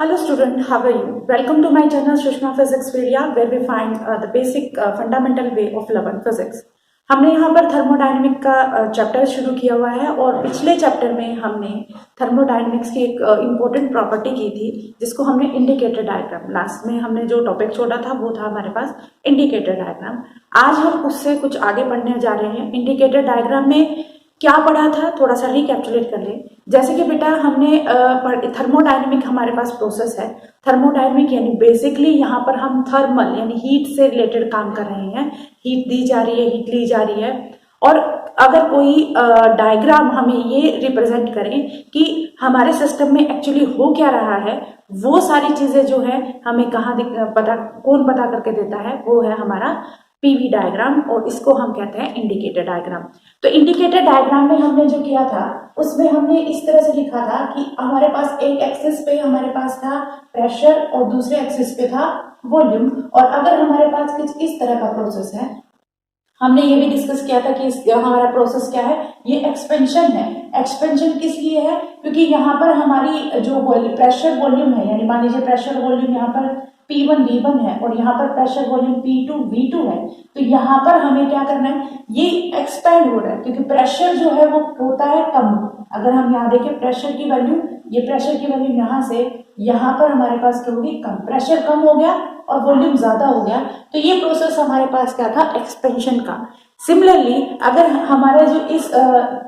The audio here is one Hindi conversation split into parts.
Hello student, how are you? Welcome to my channel Sushma Physics Video where we find the basic fundamental way of learn physics. हमने यहाँ पर थर्मोडायनेमिक का चैप्टर शुरू किया हुआ है और पिछले चैप्टर में हमने थर्मोडायनेमिक्स की एक इम्पोर्टेंट प्रॉपर्टी की थी जिसको हमने इंडिकेटर डायग्राम, लास्ट में हमने जो टॉपिक छोड़ा था वो था हमारे पास इंडिकेटर डायग्राम। आज हम उससे कुछ आगे बढ़ने जा रहे हैं। इंडिकेटर डायग्राम में क्या पढ़ा था थोड़ा सा रिकैप्चुलेट कर ले। जैसे कि बेटा हमने थर्मोडायनेमिक हमारे पास प्रोसेस है। थर्मोडायनेमिक यानी बेसिकली यहाँ पर हम थर्मल यानी हीट से रिलेटेड काम कर रहे हैं। हीट दी जा रही है, हीट ली जा रही है और अगर कोई डायग्राम हमें ये रिप्रेजेंट करें कि हमारे सिस्टम में एक्चुअली हो क्या रहा है, वो सारी चीजें जो है हमें कौन पता करके देता है, वो है हमारा पीवी डायग्राम और इसको हम कहते हैं इंडिकेटर डायग्राम। तो इंडिकेटर डायग्राम में हमने जो किया था उसमें हमने इस तरह से लिखा था कि हमारे पास एक एक्सिस पे हमारे पास था प्रेशर और दूसरे एक्सिस पे था वॉल्यूम। और अगर हमारे पास कुछ इस तरह का प्रोसेस है, हमने ये भी डिस्कस किया था कि हमारा प्रोसेस क्या है, ये एक्सपेंशन है। एक्सपेंशन किस लिए है? क्योंकि यहाँ पर हमारी जो प्रेशर वॉल्यूम है, यानी मान लीजिए प्रेशर वॉल्यूम यहाँ पर P1 V1 है और यहाँ पर प्रेशर वॉल्यूम P2 V2 है, तो यहाँ पर हमें क्या करना है, ये एक्सपेंड हो रहा है क्योंकि प्रेशर जो है वो होता है कम। अगर हम यहाँ देखें प्रेशर की वैल्यू, ये प्रेशर की वैल्यू यहाँ से यहाँ पर हमारे पास क्या होगी, कम। प्रेशर कम हो गया और वॉल्यूम ज्यादा हो गया, तो ये प्रोसेस हमारे पास क्या था, एक्सपेंशन का। सिमिलरली अगर हमारा जो इस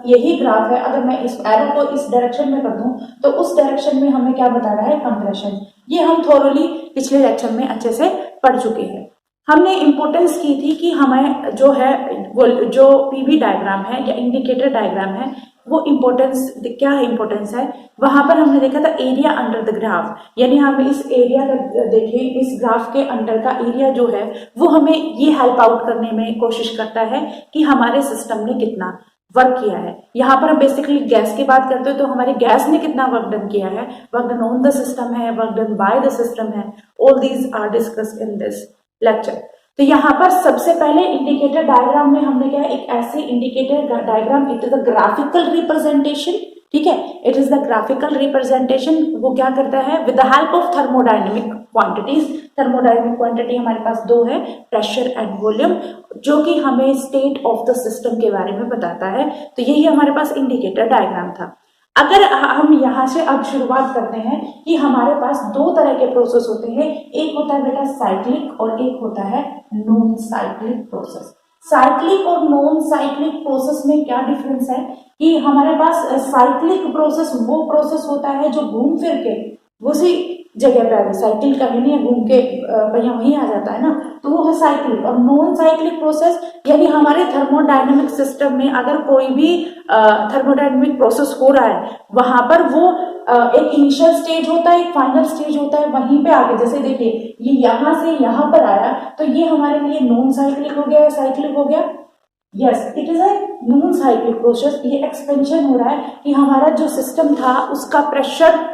यही ग्राफ है, अगर मैं इस एरो को इस डायरेक्शन में कर दूं तो उस डायरेक्शन में हमें क्या बता रहा है, कंप्रेशन। ये हम थोरोली पिछले लेक्चर में अच्छे से पढ़ चुके हैं। हमने इंपॉर्टेंस की थी कि हमें जो है जो पीवी डायग्राम है या इंडिकेटर डायग्राम है वो इम्पोर्टेंस क्या है, इम्पोर्टेंस है। वहां पर हमने देखा था एरिया अंडर द ग्राफ, यानी हम इस एरिया का देखें, इस ग्राफ के अंडर का एरिया जो है वो हमें ये हेल्प आउट करने में कोशिश करता है कि हमारे सिस्टम ने कितना वर्क किया है। यहाँ पर हम बेसिकली गैस की बात करते हो तो हमारी गैस ने कितना वर्क डन किया है, work done on the system है, work done by the system है। All these are discussed in this lecture. तो यहाँ पर सबसे पहले इंडिकेटर डायग्राम में हमने क्या है, एक ऐसे indicator diagram, it is a graphical representation, ठीक है, it is the graphical representation. वो क्या करता है, with the help of thermodynamic quantities. Thermodynamic quantity हमारे पास दो है, प्रेशर एंड वॉल्यूम, जो कि हमें स्टेट ऑफ द सिस्टम के बारे में बताता है। तो यही हमारे पास इंडिकेटर डायग्राम था। अगर हम यहाँ से अब शुरुआत करते हैं कि हमारे पास दो तरह के प्रोसेस होते हैं, एक होता है बेटा साइक्लिक और एक होता है नॉन साइक्लिक प्रोसेस। साइक्लिक और नॉन साइक्लिक प्रोसेस में क्या डिफरेंस है कि हमारे पास साइक्लिक प्रोसेस वो प्रोसेस होता है जो घूम फिर के उसी जगह पे साइकिल का नहीं है, घूम के पहिया वहीं आ जाता है ना, तो वो है साइक्लिक। और नॉन साइक्लिक प्रोसेस यानी हमारे थर्मोडायनेमिक सिस्टम में अगर कोई भी थर्मोडायनेमिक प्रोसेस हो रहा है, वहां पर वो एक इनिशियल स्टेज होता है, एक फाइनल स्टेज होता है, वहीं पे आगे जैसे देखिए ये यहाँ से यहाँ पर आया, तो ये हमारे लिए नॉन साइक्लिक हो गया, साइक्लिक हो गया। Yes, it is a non cyclic process. ये एक्सपेंशन हो रहा है कि हमारा जो सिस्टम था उसका प्रेशर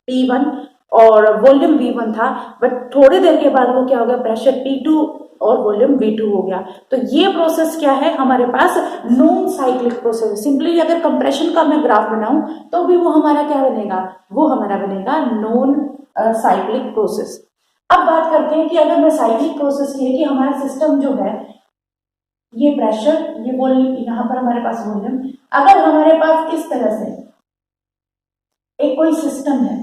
P1 और वॉल्यूम V1 था, बट थोड़ी देर के बाद वो क्या हो गया, प्रेशर P2 और वॉल्यूम V2 हो गया। तो ये प्रोसेस क्या है, हमारे पास नॉन साइक्लिक प्रोसेस है। सिंपली अगर कंप्रेशन का मैं ग्राफ बनाऊं तो भी वो हमारा क्या बनेगा, वो हमारा बनेगा नॉन साइक्लिक प्रोसेस। अब बात करते हैं कि अगर मैं साइक्लिक प्रोसेस की है कि हमारा सिस्टम जो है, ये प्रेशर, ये वॉल्यूम, यहाँ पर हमारे पास वॉल्यूम, अगर हमारे पास इस तरह से एक कोई सिस्टम है,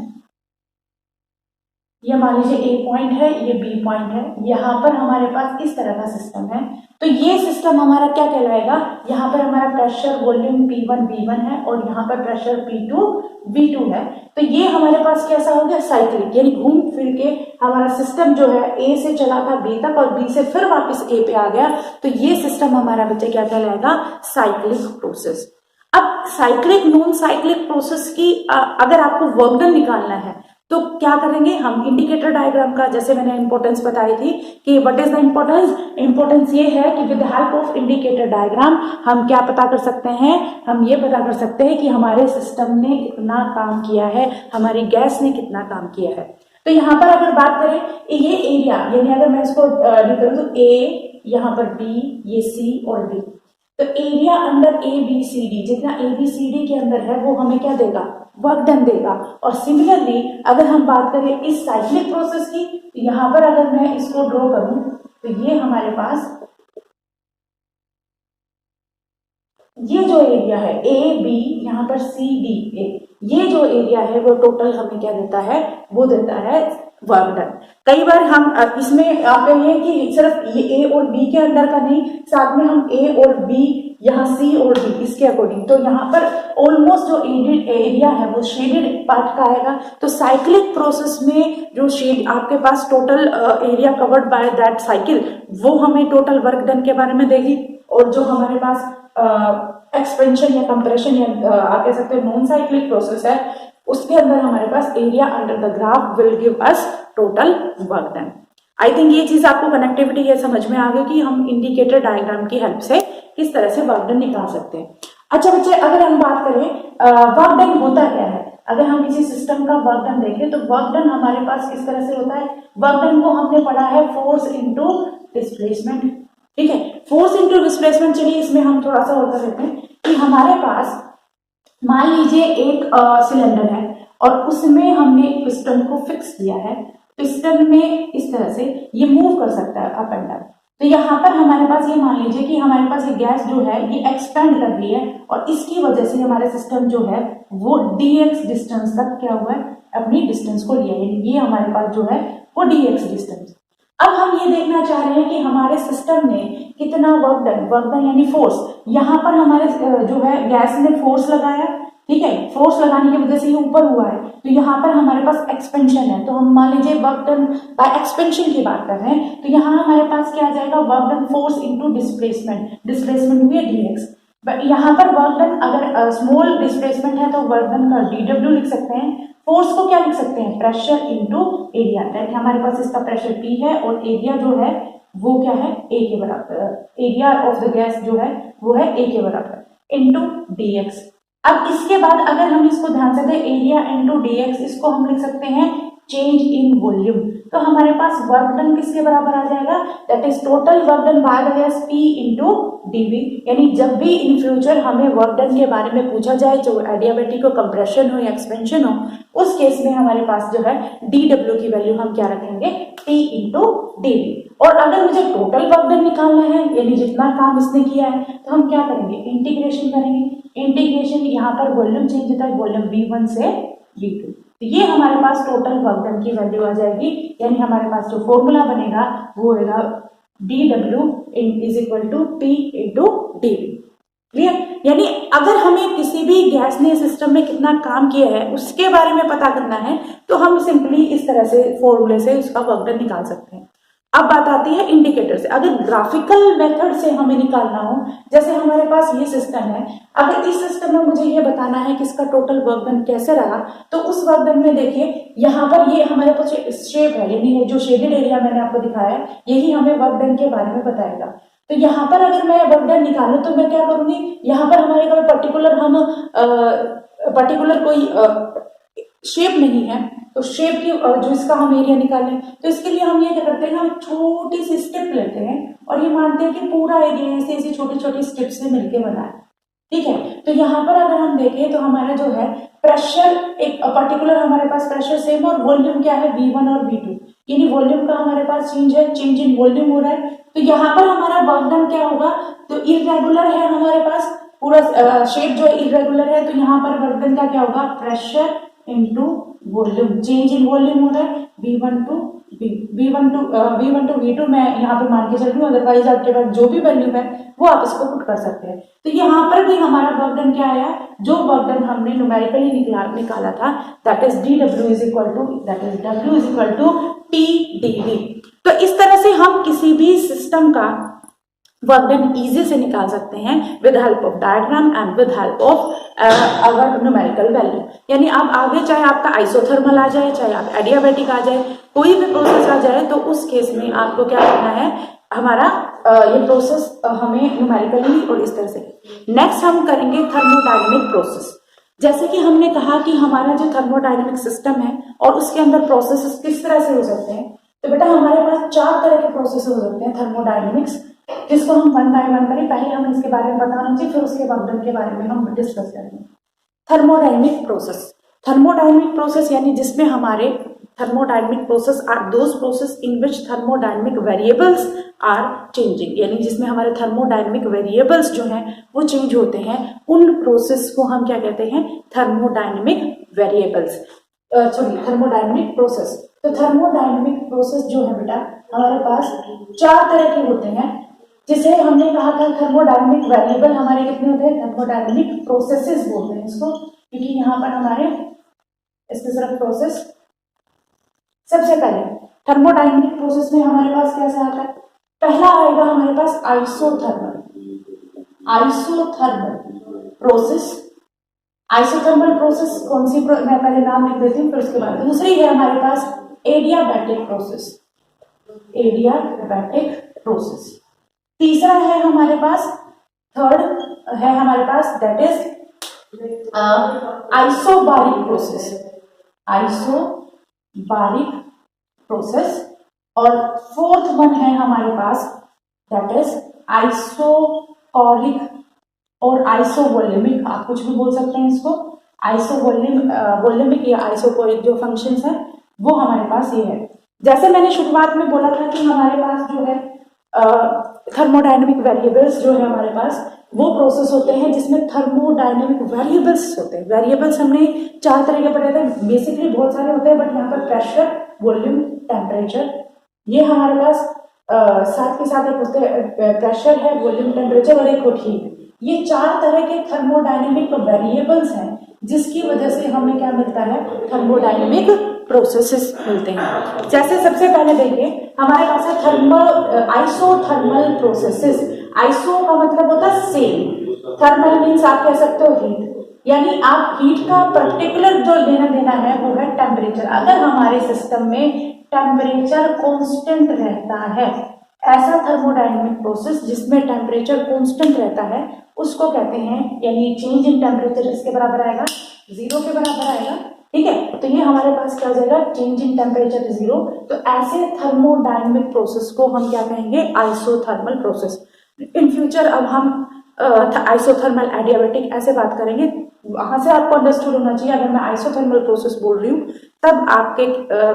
ये मान लीजिए ए पॉइंट है, ये बी पॉइंट है, यहाँ पर हमारे पास इस तरह का सिस्टम है, तो ये सिस्टम हमारा क्या कहलाएगा, यहाँ पर हमारा प्रेशर वॉल्यूम P1 V1 है और यहाँ पर प्रेशर P2 V2 है। तो ये हमारे पास कैसा हो गया, साइक्लिक, यानी घूम फिर के हमारा सिस्टम जो है ए से चला था बी तक और बी से फिर वापस ए पे आ गया, तो ये सिस्टम हमारा बच्चे क्या कहलाएगा, साइक्लिक प्रोसेस। अब साइक्लिक नॉन साइक्लिक प्रोसेस की अगर आपको वर्क डन निकालना है तो क्या करेंगे हम, इंडिकेटर डायग्राम का जैसे मैंने इंपॉर्टेंस बताई थी कि what is the importance. Importance ये है कि with help of indicator diagram हम क्या पता कर सकते हैं, हम ये पता कर सकते हैं कि हमारे सिस्टम ने कितना काम किया है, हमारी गैस ने कितना काम किया है। तो यहाँ पर अगर बात करें ये एरिया, यानी अगर मैं इसको करूँ तो ए, यहाँ पर बी, ये सी और डी, तो area under A B C D, जितना ए बी सी डी के अंदर है वो हमें क्या देगा, वर्क डन देगा। और सिमिलरली अगर हम बात करें इस साइक्लिक प्रोसेस की, यहाँ पर अगर मैं इसको ड्रॉ करूं तो ये हमारे पास ये जो एरिया है ए बी, यहाँ पर सी डी ए, ये जो एरिया है वो टोटल हमें क्या देता है, वो देता है वर्क डन। कई बार हम इसमें आप कहिए कि सिर्फ ये ए और बी के अंडर का नहीं, साथ में हम ए और बी, यहाँ सी और डी इसके अकॉर्डिंग, तो यहाँ पर ऑलमोस्ट जो एरिया है वो शेडेड पार्ट का आएगा। तो साइक्लिक प्रोसेस में जो शेड आपके पास total area covered by that cycle, वो हमें टोटल वर्क डन के बारे में देगी। और जो हमारे पास एक्सपेंशन या कंप्रेशन या आप कह सकते हो नॉन साइक्लिक प्रोसेस है, उसके अंदर हमारे पास area under the graph will give us total work done. I think ये चीज आपको कनेक्टिविटी ये समझ में आ गई कि हम इंडिकेटर डायग्राम की हेल्प से किस तरह से वर्क डन निकाल सकते हैं। अच्छा बच्चे, अगर हम बात करें वर्क डन होता क्या है, अगर हम किसी सिस्टम का वर्क डन देखें तो वर्क डन हमारे पास किस तरह से होता है। वर्क डन को हमने पढ़ा है फोर्स इनटू डिस्प्लेसमेंट, ठीक है, फोर्स इनटू डिस्प्लेसमेंट। चलिए इसमें हम थोड़ा सा और कर लेते हैं कि हमारे पास मान लीजिए एक सिलेंडर है और उसमें हमने पिस्टन को फिक्स किया है। पिस्टन में इस तरह से ये मूव कर सकता है अप एंड डाउन। तो यहाँ पर हमारे पास ये मान लीजिए कि हमारे पास ये गैस जो है ये एक्सपेंड कर रही है और इसकी वजह से हमारे सिस्टम जो है वो dx डिस्टेंस तक क्या हुआ है, अपनी डिस्टेंस को लिया है। ये हमारे पास जो है वो dx डिस्टेंस। अब हम ये देखना चाह रहे हैं कि हमारे सिस्टम ने कितना वर्क डन यानी फोर्स, यहाँ पर हमारे जो है गैस ने फोर्स लगाया, ठीक है, फोर्स लगाने की वजह से ये ऊपर हुआ है। तो यहाँ पर हमारे पास एक्सपेंशन है, तो हम मान लीजिए वर्क डन बाय एक्सपेंशन की बात कर रहे हैं, तो यहाँ हमारे पास क्या आ जाएगा, work done force into displacement, displacement हुई dx। बट यहाँ पर वर्क डन अगर स्मॉल डिस्प्लेसमेंट है तो वर्क डन का dw लिख सकते हैं। फोर्स को क्या लिख सकते हैं, प्रेशर इनटू एरिया, दैट हमारे पास इसका प्रेशर P है और एरिया जो है वो क्या है, A के बराबर, एरिया ऑफ द गैस जो है वो है A के बराबर इनटू dx। अब इसके बाद अगर हम इसको ध्यान से दें, एरिया इनटू dx, इसको हम लिख सकते हैं चेंज इन वॉल्यूम। तो हमारे पास वर्क डन किसके बराबर आ जाएगा, that is total work done by the gas P into dV। यानी जब भी इन फ्यूचर हमें वर्क डन के बारे में पूछा जाए, जो एडियाबेटिक हो, कंप्रेशन हो या एक्सपेंशन हो, उस केस में हमारे पास जो है dW की वैल्यू हम क्या रखेंगे, P इनटू dV। और अगर मुझे टोटल वर्क डन निकालना है, यानी जितना काम इसने किया है, तो हम क्या करेंगे, इंटीग्रेशन करेंगे। इंटीग्रेशन यहाँ पर वॉल्यूम चेंज होता है, वॉल्यूम V1 से V2, तो ये हमारे पास टोटल वर्क डन की वैल्यू आ जाएगी। यानी हमारे पास जो फॉर्मूला बनेगा वो होगा dW is equal to P into dV। Clear? यानी अगर हमें किसी भी गैस ने सिस्टम में कितना काम किया है उसके बारे में पता करना है तो हम सिंपली इस तरह से फॉर्मूले से उसका वर्क डन निकाल सकते हैं। अब बात आती है इंडिकेटर से। अगर ग्राफिकल मेथड से हमें निकालना हो, जैसे हमारे पास ये सिस्टम है, अगर इस सिस्टम में मुझे ये बताना है कि इसका टोटल वर्क डन कैसे रहा, तो उस वर्क डन में देखिए यहाँ पर ये हमारे पास शेप है, यानी जो शेडेड एरिया मैंने आपको दिखाया है यही हमें वर्क डन के बारे में बताएगा। तो यहाँ पर अगर मैं वर्क डन निकालू तो मैं क्या करूंगी, यहाँ पर हमारे कोई पर्टिकुलर कोई शेप नहीं है, तो शेप की जो इसका हम एरिया निकालें, तो इसके लिए हम ये क्या करते हैं, हम छोटी सी स्टेप लेते हैं और ये मानते हैं कि पूरा एरिया ऐसे ऐसी छोटी छोटी स्टेप से मिलके बना है, ठीक है। तो यहाँ पर अगर हम देखें तो हमारा जो है प्रेशर, एक पर्टिकुलर हमारे पास प्रेशर सेम और वॉल्यूम क्या है V1 और V2, यानी वॉल्यूम का हमारे पास चेंज है, चेंज इन वॉल्यूम हो रहा है। तो यहाँ पर हमारा वर्क डन क्या होगा, तो इरेगुलर है हमारे पास पूरा शेप जो इरेगुलर है, तो यहाँ पर वर्क डन का क्या होगा, pressure into volume, change in volume हो रहा है V1 टू V2 मैं यहाँ पे मान के चल रही हूँ, अदरवाइज आपके पास जो भी वैल्यू है वो आप इसको पुट कर सकते हैं। तो यहाँ पर भी हमारा वर्क डन क्या आया, जो वर्क डन हमने न्यूमेरिकली निकाला था, that is W is equal to T dV। तो इस तरह से हम किसी भी सिस्टम का वर्क डन इजी से निकाल सकते हैं with help of diagram and with help of our numerical value. यानी अब आगे चाहे आपका आइसोथर्मल आ जाए, चाहे आप एडियाबेटिक आ जाए, कोई भी प्रोसेस आ जाए, तो उस केस में आपको क्या करना है, हमारा ये प्रोसेस हमें न्यूमेरिकली और इस तरह से। नेक्स्ट हम करेंगे थर्मोडायनेमिक प्रोसेस। जैसे कि हमने कहा कि हमारा जो थर्मोडायनेमिक सिस्टम है और उसके अंदर प्रोसेस किस तरह से हो सकते हैं, तो बेटा हमारे पास 4 तरह के प्रोसेस हो सकते हैं थर्मोडायनेमिक्स, जिसको हम वन बाय वन करें। पहले हम इसके बारे में बताना चाहिए, फिर उसके वर्क डन के बारे में हम डिस्कस करेंगे। थर्मोडायनेमिक प्रोसेस, थर्मोडायनेमिक प्रोसेस यानी जिसमें हमारे thermodynamic process are those process in which thermodynamic variables are changing, यानी जिसमें हमारे थर्मोडायनेमिक वेरिएबल्स जो हैं वो चेंज होते हैं, उन प्रोसेस को हम क्या कहते हैं, thermodynamic variables, sorry thermodynamic process. तो थर्मोडायनेमिक प्रोसेस जो है बेटा हमारे पास 4 तरह के होते हैं, जिसे हमने कहा था थर्मोडायनेमिक वेरिएबल हमारे कितने होते हैं, थर्मोडायनेमिक प्रोसेसेस बोलते हैं इसको, क्योंकि यहाँ पर हमारे इसके सिर्फ प्रोसेस। सबसे पहले थर्मोडायनेमिक प्रोसेस में हमारे पास कैसा आता है, पहला आएगा हमारे पास isothermal, isothermal process. Isothermal process कौन सी मैं पहले नाम लिख देती हूँ फिर उसके बाद। दूसरी है हमारे पास एडियाबैटिक प्रोसेस, एडियाबैटिक प्रोसेस। तीसरा है हमारे पास, थर्ड है हमारे पास that is isobaric process, isobaric process. और फोर्थ वन है हमारे पास दैट इज आइसोकोरिक और आइसोवोल्यूमिक, आप कुछ भी बोल सकते हैं इसको। वोल्यूमिक या आइसोकोरिक जो फंक्शंस हैं वो हमारे पास ये है। जैसे मैंने शुरुआत में बोला था कि हमारे पास जो है थर्मोडायनेमिक वेरिएबल्स जो है हमारे पास वो प्रोसेस होते हैं जिसमें थर्मोडायनेमिक वेरिएबल्स होते हैं। वेरिएबल्स हमने 4 तरह के पढ़े थे, बेसिकली बहुत सारे होते हैं, बट यहाँ पर प्रेशर, वॉल्यूम, टेम्परेचर, ये हमारे पास साथ के साथ एक होते हैं, प्रेशर है, वॉल्यूम, टेम्परेचर और एक होती है। ये 4 तरह के थर्मोडायनेमिक वेरिएबल्स हैं जिसकी वजह से हमें क्या मिलता है, थर्मोडायनेमिक प्रोसेसेस मिलते हैं। जैसे सबसे पहले देखिए हमारे पास है थर्मल आइसोथर्मल प्रोसेसेस। आइसो का मतलब होता है सेम, थर्मल मीन्स आप कह सकते हो हीट, यानी आप हीट का पर्टिकुलर जो लेना देना है वो है टेम्परेचर। अगर हमारे सिस्टम में टेम्परेचर कांस्टेंट रहता है, ऐसा थर्मोडायनेमिक प्रोसेस जिसमें टेम्परेचर कांस्टेंट रहता है उसको कहते हैं, यानी चेंज इन टेम्परेचर किसके बराबर आएगा, 0 के बराबर आएगा। ठीक है, तो ये हमारे पास क्या हो जाएगा, चेंज इन टेम्परेचर 0। तो ऐसे थर्मोडायनेमिक प्रोसेस को हम क्या कहेंगे, आइसोथर्मल प्रोसेस। इन फ्यूचर अब हम आइसोथर्मल, एडियाबैटिक ऐसे बात करेंगे, वहां से आपको अंडरस्टूड होना चाहिए। अगर मैं आइसोथर्मल प्रोसेस बोल रही हूँ तब आपके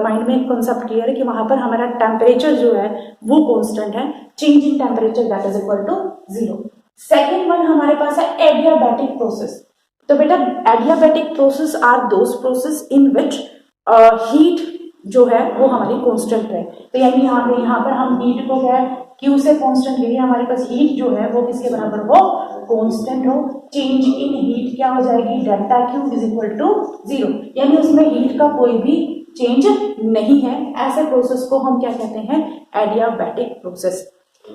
माइंड में एक कॉन्सेप्ट क्लियर है कि वहां पर हमारा टेम्परेचर जो है वो कांस्टेंट है, change in temperature that is equal to 0। Second one हमारे पास है एडियाबैटिक प्रोसेस। तो बेटा adiabatic process are those process in which heat जो है वो हमारी कांस्टेंट है। तो यानी यहाँ पर हम हीट को क्या है, Q से कांस्टेंट ले, हमारे पास हीट जो है वो किसके बराबर हो, कांस्टेंट हो। चेंज इन हीट क्या हो जाएगी, delta Q is equal to 0, यानी उसमें हीट का कोई भी चेंज नहीं है। ऐसे प्रोसेस को हम क्या कहते हैं, एडियाबैटिक प्रोसेस।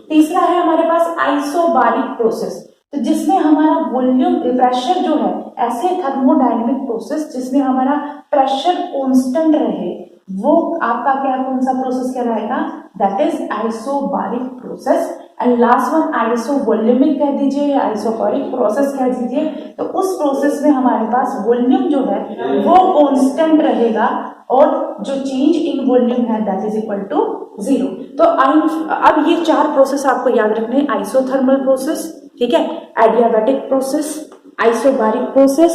तीसरा है हमारे पास आइसोबारिक प्रोसेस, तो जिसमें हमारा वॉल्यूम, प्रेशर जो है, ऐसे थर्मोडायनेमिक प्रोसेस जिसमें हमारा प्रेशर कांस्टेंट रहे, वो आपका क्या, कौन सा प्रोसेस कहलाएगा, that is isobaric process. And last one isovolumic कह दीजिए या आइसोकोरिक प्रोसेस कह दीजिए। तो उस प्रोसेस में हमारे पास वॉल्यूम जो है वो कांस्टेंट रहेगा और जो चेंज इन वॉल्यूम है दैट इज इक्वल टू 0। तो अब ये 4 प्रोसेस आपको याद रखने, आइसोथर्मल प्रोसेस, ठीक है, adiabatic process, isobaric process,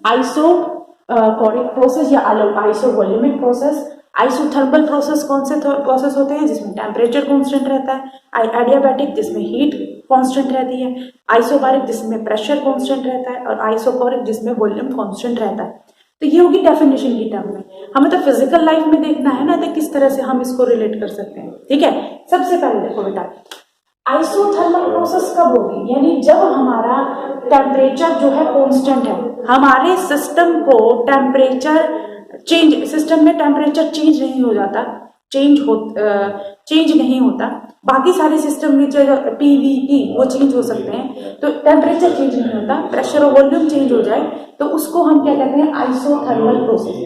isochoric process या आइसोवोल्यूमिक प्रोसेस। आइसोथर्मल प्रोसेस कौन से प्रोसेस होते हैं, जिसमें टेम्परेचर कांस्टेंट रहता है। एडियाबैटिक जिसमें हीट कांस्टेंट रहती है। आइसोबारिक जिसमें प्रेशर कांस्टेंट रहता है। और आइसोकोरिक जिसमें वॉल्यूम कांस्टेंट रहता है। तो ये होगी डेफिनेशन की टर्म में। हमें तो फिजिकल लाइफ में देखना है ना, तो किस तरह से हम इसको रिलेट कर सकते हैं। ठीक है, सबसे पहले देखो बेटा, आइसोथर्मल प्रोसेस कब होगी, यानी जब हमारा टेम्परेचर जो है कांस्टेंट है, हमारे सिस्टम को टेम्परेचर चेंज, सिस्टम में टेम्परेचर चेंज नहीं हो जाता, चेंज नहीं होता। बाकी सारे सिस्टम में जो PVE वो चेंज हो सकते हैं, तो टेम्परेचर चेंज नहीं होता, प्रेशर और वॉल्यूम चेंज हो जाए तो उसको हम क्या कहते हैं, आइसोथर्मल प्रोसेस।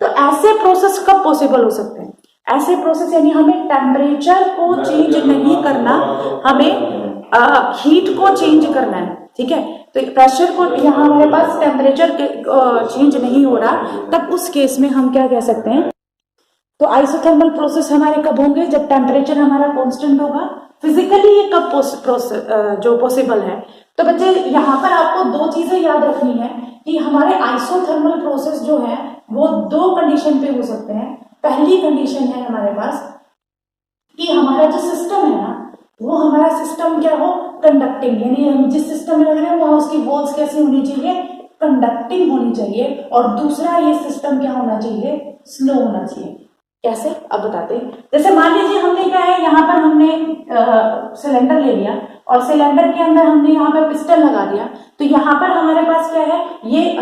तो ऐसे प्रोसेस कब पॉसिबल हो सकते हैं, ऐसे प्रोसेस यानी हमें टेम्परेचर को चेंज नहीं करना, हमें हीट को चेंज करना है। ठीक है, तो प्रेशर को यहाँ हमारे पास टेम्परेचर चेंज नहीं हो रहा, तब उस केस में हम क्या कह सकते हैं, तो आइसोथर्मल प्रोसेस हमारे कब होंगे, जब टेम्परेचर हमारा कांस्टेंट होगा। फिजिकली ये कब जो पॉसिबल है, तो बच्चे यहाँ पर आपको 2 चीजें याद रखनी है कि हमारे आइसोथर्मल प्रोसेस जो है वो दो कंडीशन पे हो सकते हैं। पहली कंडीशन है हमारे पास कि हमारा जो सिस्टम है ना, वो हमारा सिस्टम क्या हो, कंडक्टिंग, यानी हम जिस सिस्टम में लग रहे हैं वहां उसकी वॉल्स कैसी होनी चाहिए, कंडक्टिंग होनी चाहिए। और दूसरा ये सिस्टम क्या होना चाहिए, स्लो होना चाहिए। कैसे, अब बताते हैं। जैसे मान लीजिए हमने क्या है, यहाँ पर हमने सिलेंडर ले लिया और सिलेंडर के अंदर हमने यहाँ पर पिस्टन लगा दिया। तो यहाँ पर हमारे पास क्या है, ये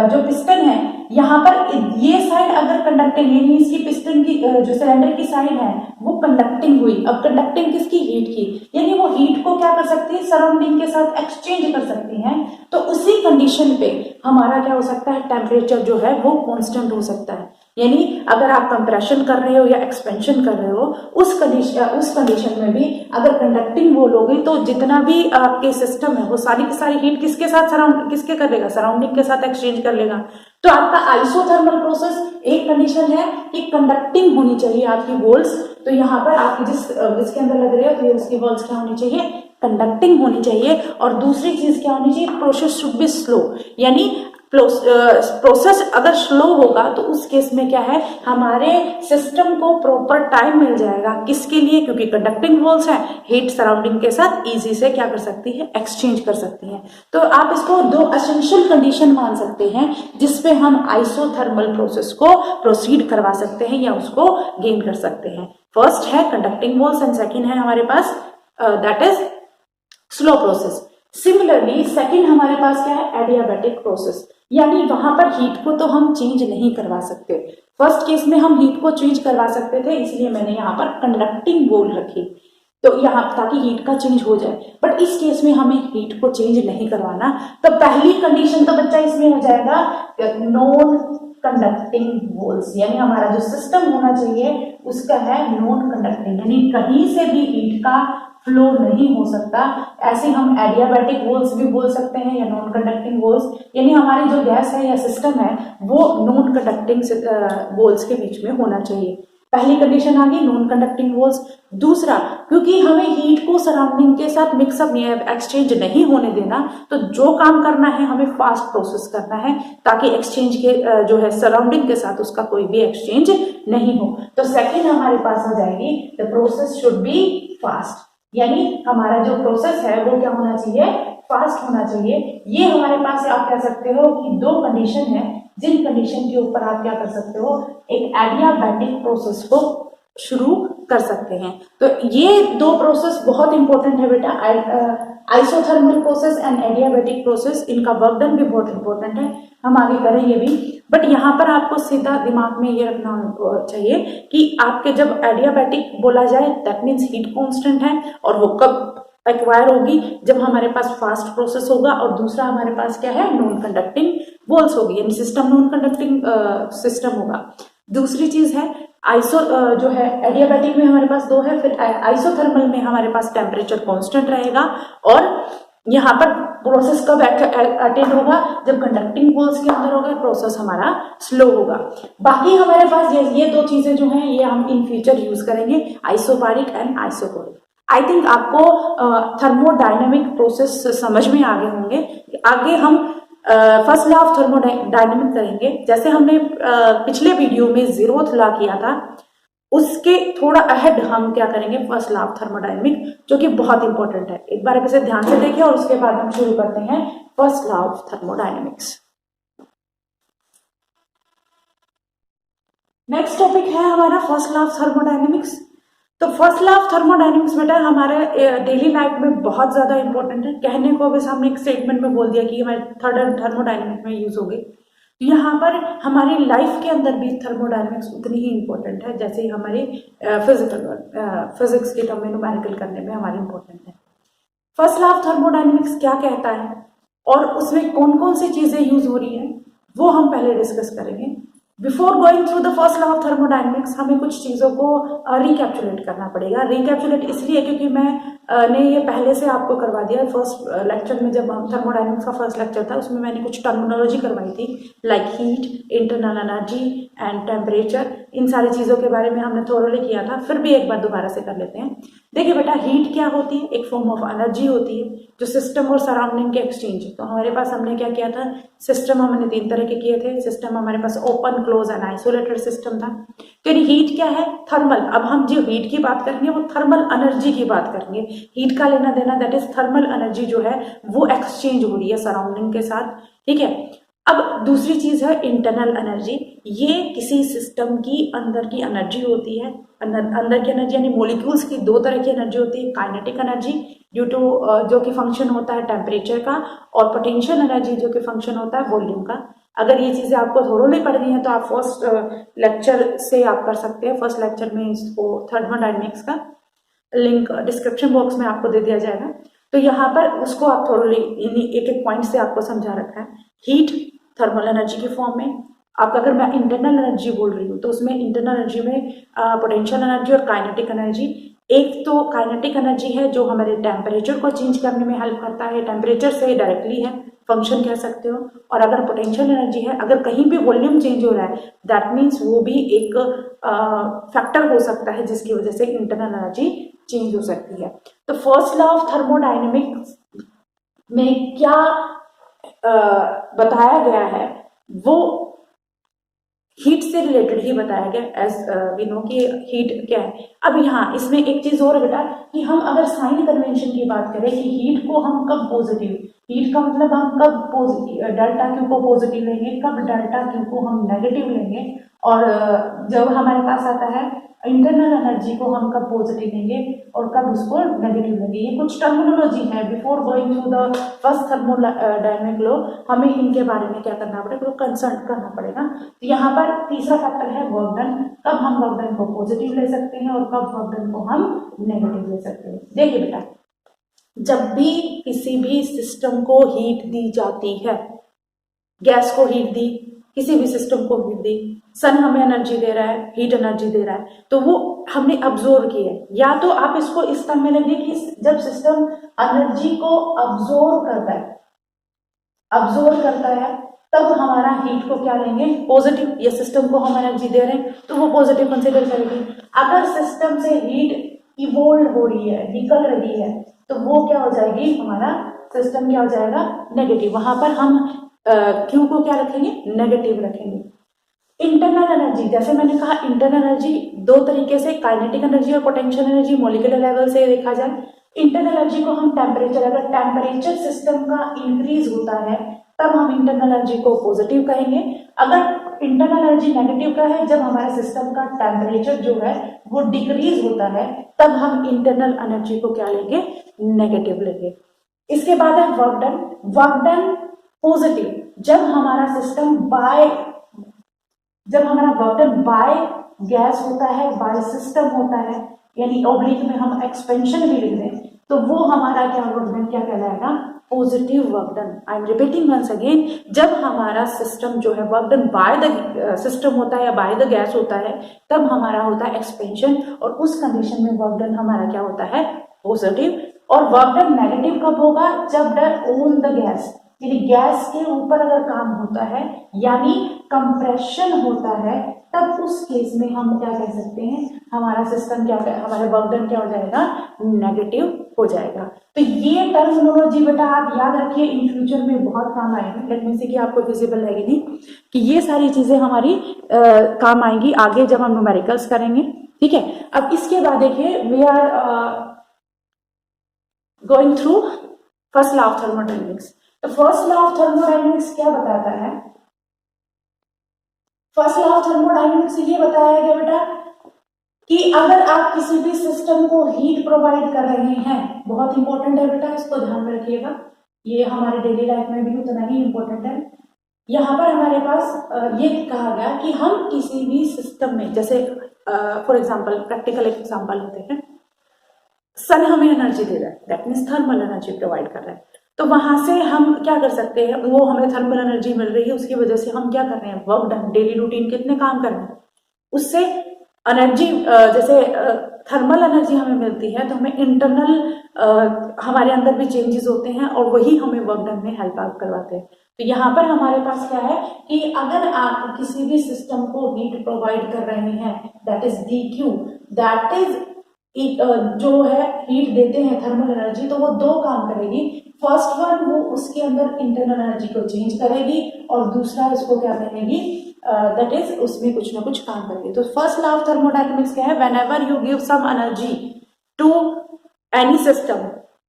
जो पिस्टन है, यहाँ पर ये साइड अगर कंडक्टिंग, यानी इसकी पिस्टन की जो सिलेंडर की साइड है वो कंडक्टिंग हुई। अब कंडक्टिंग किसकी, हीट की, यानी वो हीट को क्या कर सकती है, सराउंडिंग के साथ एक्सचेंज कर सकती है। तो उसी कंडीशन पे हमारा क्या हो सकता है, टेम्परेचर जो है वो कांस्टेंट हो सकता है। यानी अगर आप कंप्रेशन कर रहे हो या एक्सपेंशन कर रहे हो, उस कंडीशन में भी अगर कंडक्टिंग वॉल होगी तो जितना भी आपके सिस्टम है वो सारी की सारी हीट किसके साथ किसके कर लेगा, सराउंडिंग के साथ एक्सचेंज कर लेगा। तो आपका आइसोथर्मल प्रोसेस एक कंडीशन है कि कंडक्टिंग होनी चाहिए आपकी वॉल्स। तो यहाँ पर आपकी जिसके अंदर लग रही है तो उसकी वॉल्स क्या होनी चाहिए, कंडक्टिंग होनी चाहिए। और दूसरी चीज क्या होनी चाहिए, प्रोसेस शुड बी स्लो, यानी प्रोसेस अगर स्लो होगा तो उस केस में क्या है, हमारे सिस्टम को प्रॉपर टाइम मिल जाएगा। किसके लिए, क्योंकि कंडक्टिंग वॉल्स है, हीट सराउंडिंग के साथ इजी से क्या कर सकती है, एक्सचेंज कर सकती है। तो आप इसको दो एसेंशियल कंडीशन मान सकते हैं जिसपे हम आइसोथर्मल प्रोसेस को प्रोसीड करवा सकते हैं या उसको गेन कर सकते हैं। फर्स्ट है कंडक्टिंग वॉल्स एंड सेकेंड है हमारे पास that is slow process. Similarly second हमारे पास क्या है, एडियाबैटिक प्रोसेस, यानी वहां पर हीट को तो हम चेंज नहीं करवा सकते। फर्स्ट केस में हम हीट को चेंज करवा सकते थे, इसलिए मैंने यहाँ पर कंडक्टिंग वॉल रखी, तो यहाँ ताकि हीट का चेंज हो जाए। बट इस केस में हमें हीट को चेंज नहीं करवाना। तो पहली कंडीशन तो बच्चा इसमें हो जाएगा नॉन कंडक्टिंग वॉल्स, यानी हमारा जो सिस्टम होना चाहिए उसका है नॉन कंडक्टिंग, यानी कहीं से भी हीट का फ्लो नहीं हो सकता। ऐसे हम एडियाबैटिक वॉल्स भी बोल सकते हैं या नॉन कंडक्टिंग वॉल्स, यानी हमारी जो गैस है या सिस्टम है वो नॉन कंडक्टिंग वॉल्स के बीच में होना चाहिए। पहली कंडीशन आ गई नॉन कंडक्टिंग वॉल्स। दूसरा, क्योंकि हमें हीट को सराउंडिंग के साथ मिक्सअप एक्सचेंज नहीं होने देना, तो जो काम करना है हमें फास्ट प्रोसेस करना है ताकि एक्सचेंज के जो है सराउंडिंग के साथ उसका कोई भी एक्सचेंज नहीं हो। तो सेकेंड हमारे पास आ जाएगी the process should be fast, यानी हमारा जो प्रोसेस है वो क्या होना चाहिए, फास्ट होना चाहिए। ये हमारे पास आप कह सकते हो कि दो कंडीशन है जिन कंडीशन के ऊपर आप क्या कर सकते हो, एक एडियाबैटिक प्रोसेस को शुरू कर सकते हैं। तो ये दो प्रोसेस बहुत इंपॉर्टेंट है बेटा, isothermal process and adiabatic process, इनका वर्क डन भी बहुत इंपॉर्टेंट है, हम आगे करेंगे भी। बट यहाँ पर आपको सीधा दिमाग में ये रखना चाहिए कि आपके जब एडियाबैटिक बोला जाए दैट मीन्स हीट कांस्टेंट है, और वो कब एक्वायर होगी, जब हमारे पास फास्ट प्रोसेस होगा। और दूसरा हमारे पास क्या है, नॉन कंडक्टिंग वॉल्स होगी, यानी सिस्टम नॉन कंडक्टिंग सिस्टम होगा। दूसरी चीज है जो है एडियाबैटिक में हमारे पास दो है, फिर आइसोथर्मल में हमारे पास टेम्परेचर कांस्टेंट रहेगा। और यहाँ पर प्रोसेस कब अटेंड होगा, जब कंडक्टिंग वॉल्स के अंदर होगा, प्रोसेस हमारा स्लो होगा। बाकी हमारे पास ये दो चीजें जो हैं ये हम इन फ्यूचर यूज करेंगे, isobaric and isochoric. I think आपको थर्मोडायनेमिक प्रोसेस समझ में आ गए होंगे। आगे हम फर्स्ट लॉ ऑफ थर्मोडायनेमिक करेंगे। जैसे हमने पिछले वीडियो में जीरोथ लॉ किया था, उसके थोड़ा अहेड हम क्या करेंगे, फर्स्ट लॉ ऑफ थर्मोडायनेमिक, जो कि बहुत इंपॉर्टेंट है। एक बार इसे ध्यान से देखिए और उसके बाद हम शुरू करते हैं first law of thermodynamics. Next topic है हमारा फर्स्ट लॉ ऑफ थर्मोडायनेमिक्स। तो फर्स्ट लॉ ऑफ थर्मोडायनेमिक्स बेटा हमारे डेली लाइफ में बहुत ज्यादा इंपॉर्टेंट है। कहने को बस हमने एक स्टेटमेंट में बोल दिया कि हमारे थर्मोडायनेमिक्स में यूज होगी। यहाँ पर हमारी लाइफ के अंदर भी थर्मोडायनेमिक्स उतनी ही इंपॉर्टेंट है जैसे हमारी फिजिक्स के टर्म में न्यूमेरिकल करने में हमारी इंपॉर्टेंट है। फर्स्ट लॉ ऑफ थर्मोडायनेमिक्स क्या कहता है और उसमें कौन कौन सी चीजें यूज हो रही है वो हम पहले डिस्कस करेंगे। Before going through the first law of thermodynamics हमें कुछ चीजों को रिकैप्चुलेट करना पड़ेगा। रिकैप्चुलेट इसलिए क्योंकि मैं ने ये पहले से आपको करवा दिया। फर्स्ट लेक्चर में जब हम थर्मोडायनेमिक्स का फर्स्ट लेक्चर था उसमें मैंने कुछ टर्मिनोलॉजी करवाई थी, like heat, internal energy and temperature. इन सारी चीज़ों के बारे में हमने थोरोली किया था, फिर भी एक बार दोबारा से कर लेते हैं। देखिए बेटा, हीट क्या होती है? एक फॉर्म ऑफ एनर्जी होती है जो सिस्टम और सराउंडिंग के एक्सचेंज। तो हमारे पास हमने क्या किया था, सिस्टम हमने 3 तरह के किए थे। सिस्टम हमारे पास open, close and isolated system था। तो हीट क्या है? थर्मल। अब हम जो हीट की बात करेंगे वो थर्मल एनर्जी की बात करेंगे। हीट का लेना देना, दैट इज थर्मल एनर्जी जो है वो एक्सचेंज हो रही है सराउंडिंग के साथ, ठीक है। अब दूसरी चीज है इंटरनल एनर्जी। ये किसी सिस्टम की अंदर की एनर्जी होती है। अंदर की एनर्जी यानी मॉलिक्यूल्स की 2 तरह की एनर्जी होती है, काइनेटिक एनर्जी ड्यू टू जो कि फंक्शन होता है टेम्परेचर का, और पोटेंशियल एनर्जी जो कि फंक्शन होता है वॉल्यूम का। अगर ये चीजें आपको थोरोली पढ़नी है तो आप फर्स्ट लेक्चर से आप कर सकते हैं। फर्स्ट लेक्चर में इसको थर्मोडायनेमिक्स का लिंक डिस्क्रिप्शन बॉक्स में आपको दे दिया जाएगा। तो यहाँ पर उसको आप थोरोली एक एक पॉइंट से आपको समझा रखा है। हीट थर्मल एनर्जी की फॉर्म में। आपका अगर मैं इंटरनल एनर्जी बोल रही हूँ तो उसमें इंटरनल एनर्जी में पोटेंशियल एनर्जी और काइनेटिक एनर्जी। एक तो काइनेटिक एनर्जी है जो हमारे टेम्परेचर को चेंज करने में हेल्प करता है, टेम्परेचर से डायरेक्टली है, फंक्शन कह सकते हो। और अगर पोटेंशियल एनर्जी है, अगर कहीं भी वॉल्यूम चेंज हो रहा है, दैट मीन्स वो भी एक फैक्टर हो सकता है जिसकी वजह से इंटरनल एनर्जी चेंज हो सकती है। तो फर्स्ट लॉ ऑफ थर्मोडायनेमिक्स में क्या बताया गया है वो हीट से रिलेटेड ही बताया गया। एज वी नो कि हीट क्या है। अब यहाँ इसमें एक चीज और बेटा, कि हम अगर साइन कन्वेंशन की बात करें कि हीट को हम कब पॉजिटिव, हीट का मतलब हम कब पॉजिटिव डेल्टा क्यू को पॉजिटिव लेंगे, कब डेल्टा क्यू को हम नेगेटिव लेंगे, और जब हमारे पास आता है इंटरनल एनर्जी को हम कब पॉजिटिव लेंगे और कब उसको नेगेटिव लेंगे। ये कुछ टर्मिनोलॉजी है। Before going to the first thermodynamic law हमें इनके बारे में क्या करना पड़ेगा, कंसल्ट करना पड़ेगा। तो यहाँ पर तीसरा फैक्टर है वर्क डन। कब हम वर्क डन को पॉजिटिव ले सकते हैं और कब वर्क डन को हम नेगेटिव ले सकते हैं। देखिए बेटा, जब भी किसी भी सिस्टम को हीट दी जाती है, गैस को हीट दी, किसी भी सिस्टम को हीट दी, सन हमें एनर्जी दे रहा है, हीट एनर्जी दे रहा है, तो वो हमने अब्जॉर्व की है। या तो आप इसको इस टर्म में लेंगे कि जब सिस्टम एनर्जी को अब्जॉर्व करता है तब हमारा हीट को क्या लेंगे, पॉजिटिव। ये सिस्टम को हम एनर्जी दे रहे हैं तो वो पॉजिटिव कंसिडर करेगी। अगर सिस्टम से हीट इवोल्व हो रही है, निकल रही है, तो वो क्या हो जाएगी, हमारा सिस्टम क्या हो जाएगा, नेगेटिव। वहां पर हम क्यू को क्या रखेंगे, नेगेटिव रखेंगे। इंटरनल एनर्जी, जैसे मैंने कहा इंटरनल एनर्जी 2 तरीके से, काइनेटिक एनर्जी और पोटेंशियल एनर्जी, मॉलिक्यूलर लेवल से देखा जाए। इंटरनल एनर्जी को हम टेम्परेचर, अगर टेम्परेचर सिस्टम का इंक्रीज होता है तब हम इंटरनल एनर्जी को पॉजिटिव कहेंगे। अगर इंटरनल एनर्जी नेगेटिव का है, जब हमारे सिस्टम का टेम्परेचर जो है वो डिक्रीज होता है तब हम इंटरनल एनर्जी को क्या लेंगे, नेगेटिव लेंगे। इसके बाद है work done. Work done positive जब हमारा system work done by gas होता है, बाय सिस्टम होता है, यानी ऑब्लिक में हम एक्सपेंशन भी लिख दें तो वो हमारा क्या वर्क डन क्या कहलाएगा, positive work done. I am repeating once again, जब हमारा सिस्टम जो है work done by the system होता है या बाय द गैस होता है तब हमारा होता है एक्सपेंशन, और उस कंडीशन में वर्क डन हमारा क्या होता है, पॉजिटिव। और वर्क डन नेगेटिव कब होगा, जब डन ऑन द गैस, यानी गैस के ऊपर अगर काम होता है यानी कंप्रेशन होता है, तब उस केस में हम क्या कह सकते हैं, हमारा सिस्टम क्या, हमारे वर्क डन क्या हो जाएगा, नेगेटिव हो जाएगा। तो ये टर्मिनोलॉजी बेटा आप याद रखिए, इन फ्यूचर में बहुत काम आएगी। लेट मी सी कि आपको विजिबल लगेगी कि ये सारी चीजें हमारी काम आएंगी आगे जब हम न्यूमेरिकल्स करेंगे, ठीक है। अब इसके बाद देखिए, we are going through first law of thermodynamics. तो फर्स्ट लॉ ऑफ थर्मोडायनेमिक्स क्या बताता है, फर्स्ट लॉ ऑफ थर्मोडायनेमिक्स ये बताया गया बेटा कि अगर आप किसी भी सिस्टम को हीट प्रोवाइड कर रहे हैं, बहुत इंपॉर्टेंट है बेटा, इसको ध्यान में रखिएगा, ये हमारे डेली लाइफ में भी उतना ही इंपॉर्टेंट है। यहाँ पर हमारे पास ये कहा गया कि हम किसी भी सिस्टम में, जैसे फॉर एग्जाम्पल प्रैक्टिकल एक एग्जाम्पल लेते हैं, सन हमें एनर्जी दे रहा है, that means thermal energy provide कर रहा है, तो वहां से हम क्या कर सकते हैं, वो हमें थर्मल एनर्जी मिल रही है, उसकी वजह से हम क्या कर रहे हैं, वर्क डन, डेली रूटीन कितने काम कर रहे हैं, उससे एनर्जी जैसे थर्मल एनर्जी हमें मिलती है तो हमें इंटरनल हमारे अंदर भी चेंजेस होते हैं और वही हमें वर्क डन में हेल्प आउट करवाते हैं। तो यहाँ पर हमारे पास क्या है कि अगर आप किसी भी सिस्टम को हीट प्रोवाइड कर रहे हैं that is D Q, that is जो है हीट देते हैं थर्मल एनर्जी, तो वो दो काम करेगी। फर्स्ट वन वो उसके अंदर इंटरनल एनर्जी को चेंज करेगी और दूसरा इसको क्या करेगी दैट इज उसमें कुछ ना कुछ काम करेगी। तो फर्स्ट लॉ ऑफ थर्मोडायनेमिक्स क्या है, whenever you give some energy to any system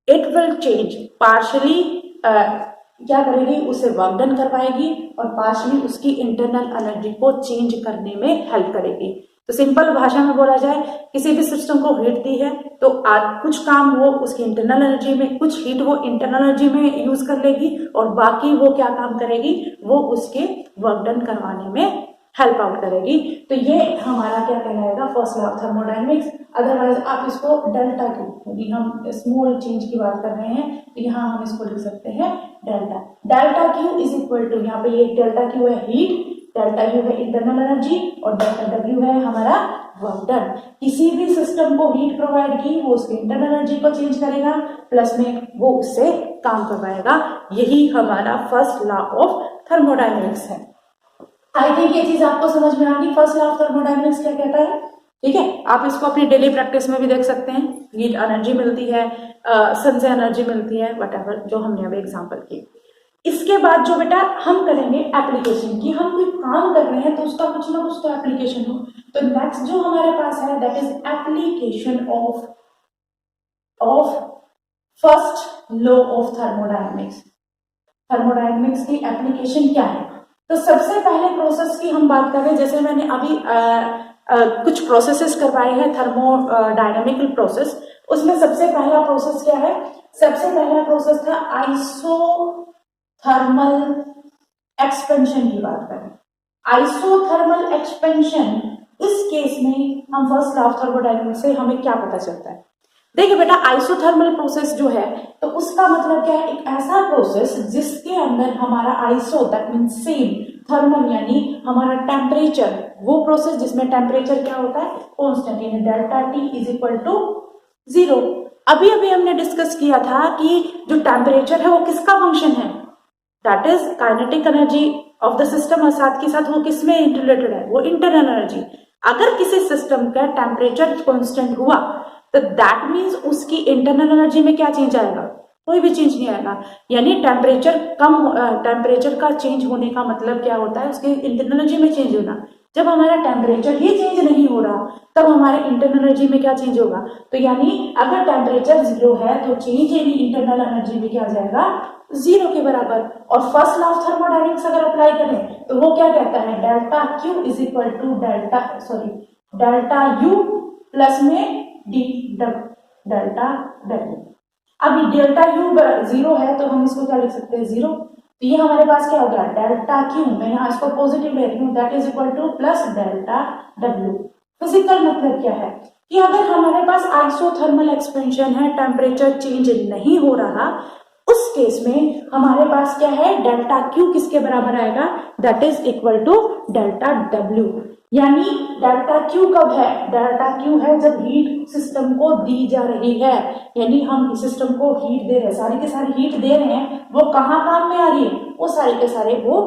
it will change partially, क्या करेगी उसे वर्क डन करवाएगी और पार्शियली उसकी इंटरनल एनर्जी को चेंज करने में हेल्प करेगी। तो सिंपल भाषा में बोला जाए किसी भी सिस्टम को हीट दी है तो कुछ काम वो उसकी इंटरनल एनर्जी में, कुछ हीट वो इंटरनल एनर्जी में यूज कर लेगी और बाकी वो क्या काम करेगी, वो उसके वर्क डन करवाने में हेल्प आउट करेगी। तो ये हमारा क्या कहलाएगा first law of thermodynamics. Otherwise आप इसको डेल्टा क्यू, यदि हम स्मॉल चेंज की बात कर रहे हैं तो यहाँ हम इसको लिख सकते हैं delta Q is equal to, यहाँ पे ये डेल्टा क्यू है हीट, डेल्टा यू है इंटरनल एनर्जी और डेल्टा डब्ल्यू है हमारा वर्क डन। किसी भी सिस्टम को हीट प्रोवाइड की वो उसकी इंटरनल एनर्जी को चेंज करेगा प्लस में वो उससे काम करवाएगा। यही हमारा फर्स्ट लॉ ऑफ थर्मोडायनेमिक्स है। आई थिंक ये चीज आपको समझ में आ गई फर्स्ट लॉ ऑफ थर्मोडायनेमिक्स क्या कहता है। ठीक है, आप इसको अपनी डेली प्रैक्टिस में भी देख सकते हैं। हीट एनर्जी मिलती है, सन से एनर्जी मिलती है, वट जो हमने अभी एग्जाम्पल की। इसके बाद जो बेटा हम करेंगे एप्लीकेशन की, हम कोई काम कर रहे हैं तो उसका कुछ ना कुछ तो एप्लीकेशन हो। तो नेक्स्ट जो हमारे पास है that is application of first law of thermodynamics. Thermodynamics की एप्लीकेशन क्या है। तो सबसे पहले प्रोसेस की हम बात करें, जैसे मैंने अभी कुछ प्रोसेसेस करवाए हैं थर्मोडायनेमिकल प्रोसेस, उसमें सबसे पहला प्रोसेस क्या है, सबसे पहला प्रोसेस था आइसोथर्मल एक्सपेंशन की बात करें। आइसोथर्मल एक्सपेंशन, इस केस में हम फर्स्ट लॉ ऑफ थर्मोडायनेमिक्स से हमें क्या पता चलता है। देखिए बेटा आइसोथर्मल प्रोसेस जो है तो उसका मतलब क्या है, एक ऐसा प्रोसेस जिसके अंदर हमारा iso that mean same, thermal यानी हमारा टेम्परेचर, वो प्रोसेस जिसमें टेम्परेचर क्या होता है कांस्टेंट, यानी delta T is equal to 0। अभी अभी हमने डिस्कस किया था कि जो टेम्परेचर है वो किसका फंक्शन है, that is kinetic energy of the system, और साथ के साथ वो किसमें रिलेटेड है, वो इंटरनल एनर्जी। अगर किसी सिस्टम का टेम्परेचर कांस्टेंट हुआ तो दैट मीन्स उसकी इंटरनल एनर्जी में क्या चेंज आएगा, कोई भी चेंज नहीं आएगा। यानी टेम्परेचर का चेंज होने का मतलब क्या होता है, उसकी इंटरनल एनर्जी में चेंज होना। जब हमारा टेम्परेचर ही चेंज नहीं हो रहा तब हमारे इंटरनल एनर्जी में क्या चेंज होगा। तो यानी अगर टेम्परेचर 0 है तो चेंज यानी इंटरनल एनर्जी में क्या आ जाएगा, 0 के बराबर। और फर्स्ट लॉ ऑफ थर्मोडायनेमिक्स अगर अप्लाई करें तो वो क्या कहता है, delta Q is equal to delta U plus में डी डेल्टा डब्ल्यू। अभी डेल्टा यू 0 है तो हम इसको क्या लिख सकते हैं 0। तो ये हमारे पास क्या हो गया डेल्टा क्यू, मैं यहाँ इसको पॉजिटिव ले रही हूँ, that is equal two plus delta W. Physical मतलब क्या है कि अगर हमारे पास आइसोथर्मल एक्सपेंशन है, टेम्परेचर चेंज नहीं हो रहा, उस केस में हमारे पास क्या है डेल्टा क्यू किसके बराबर आएगा, that is equal to delta W. यानी डेल्टा क्यू कब है, डेल्टा क्यू है जब हीट सिस्टम को दी जा रही है, यानी हम सिस्टम को हीट दे रहे हैं, सारी के सारी हीट दे रहे हैं, वो कहाँ काम में आ रही है, वो सारे के सारे वो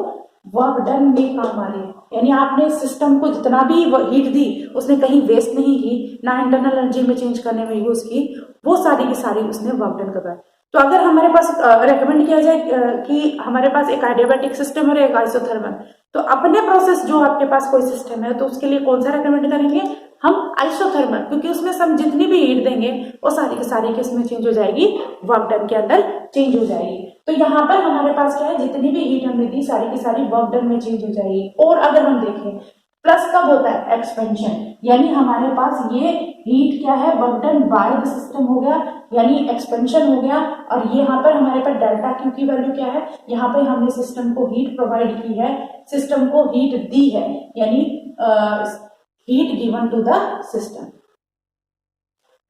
वर्क डन में काम आ रही है। यानी आपने सिस्टम को जितना भी हीट दी उसने कहीं वेस्ट नहीं की, ना इंटरनल एनर्जी में चेंज करने में यूज की, वो सारी की सारी उसने वर्क डन करवाया। तो अगर हमारे पास रेकमेंड किया जाए कि हमारे पास एक एडियाबैटिक सिस्टम और एक आइसोथर्मल, तो अपने प्रोसेस जो आपके पास कोई सिस्टम है तो उसके लिए कौन सा रेकमेंड करेंगे हम, आइसोथर्मल, क्योंकि उसमें हम जितनी भी हीट देंगे वो सारी की सारी किसमें चेंज हो जाएगी, वर्क डन के अंदर चेंज हो जाएगी। तो यहाँ पर हमारे पास क्या है, जितनी भी हीट हमने दी सारी की सारी वर्क डन में चेंज हो जाएगी। और अगर हम देखें प्लस कब होता है, एक्सपेंशन, यानी हमारे पास ये हीट क्या है work done by the system हो गया, यानी एक्सपेंशन हो गया। और ये यहाँ पर हमारे पास डेल्टा क्यू की वैल्यू क्या है, यहाँ पे हमने सिस्टम को हीट प्रोवाइड की है, सिस्टम को हीट दी है, यानी heat given to the system.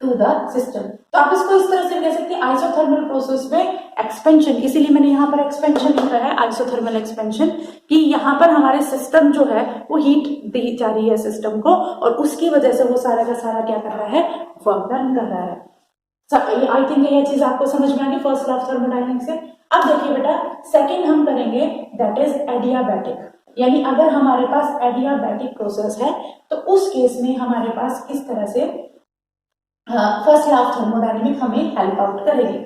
To the system. तो आप इसको इस तरह से कह सकते हैं आइसोथर्मल प्रोसेस में एक्सपेंशन, इसीलिए मैंने यहाँ पर एक्सपेंशन लिखा है, आइसोथर्मल एक्सपेंशन, कि यहाँ पर हमारे सिस्टम जो है वो हीट दी जा रही है सिस्टम को, और उसकी वजह से वो सारा का सारा क्या कर रहा है, वर्क डन कर रहा है। आई थिंक ये चीज आपको समझ में आ गई फर्स्ट लॉ ऑफ थर्मोडायनेमिक्स से। अब देखिए बेटा, सेकेंड हम करेंगे दैट इज एडियाबैटिक, यानी अगर हमारे पास एडियाबैटिक प्रोसेस है तो उस केस में हमारे पास किस तरह से फर्स्ट लॉ ऑफ थर्मोडायनेमिक्स हमें हेल्प आउट करेगी।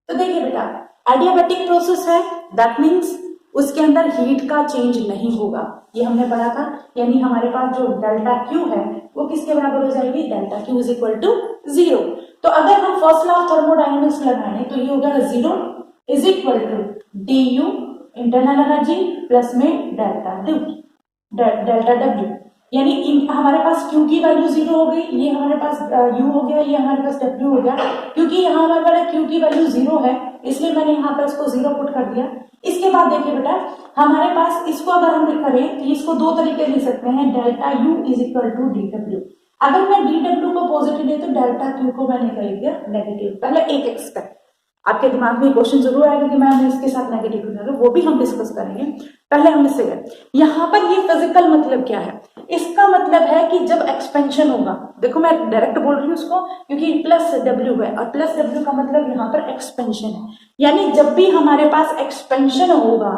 तो देखिए बेटा, एडियाबैटिक प्रोसेस है, दैट मीन्स उसके अंदर हीट का चेंज नहीं होगा, ये हमने पढ़ा था। यानी हमारे पास जो डेल्टा क्यू है वो किसके बराबर हो जाएगी, delta Q is equal to 0। तो अगर हम फर्स्ट लॉ ऑफ थर्मोडायनेमिक्स लगाएं तो ये हो गया 0 is equal to D U internal energy plus में डेल्टा डब्ल्यू, यानी हमारे पास Q की वैल्यू 0 हो गई, ये हमारे पास U हो गया, ये हमारे पास W हो गया। क्योंकि यहाँ हमारे पास Q की वैल्यू 0 है इसलिए मैंने यहाँ पर इसको 0 पुट कर दिया। इसके बाद देखिए बेटा, हमारे पास इसको अगर हम करें तो इसको दो तरीके लिख सकते हैं, delta U is equal to DW। अगर मैं DW को पॉजिटिव ले तो डेल्टा Q को मैंने कर दिया नेगेटिव। पहले एक एक्सपेक्ट आपके दिमाग में क्वेश्चन जरूर आएगा कि मैम इसके साथ नेगेटिव क्यों, वो भी हम डिस्कस करेंगे। पहले हम इससे करें, यहाँ पर ये फिजिकल मतलब क्या है, इसका मतलब है कि जब एक्सपेंशन होगा, देखो मैं डायरेक्ट बोल रही हूँ उसको क्योंकि प्लस डब्ल्यू है और प्लस डब्ल्यू का मतलब यहाँ पर एक्सपेंशन है, यानी जब भी हमारे पास एक्सपेंशन होगा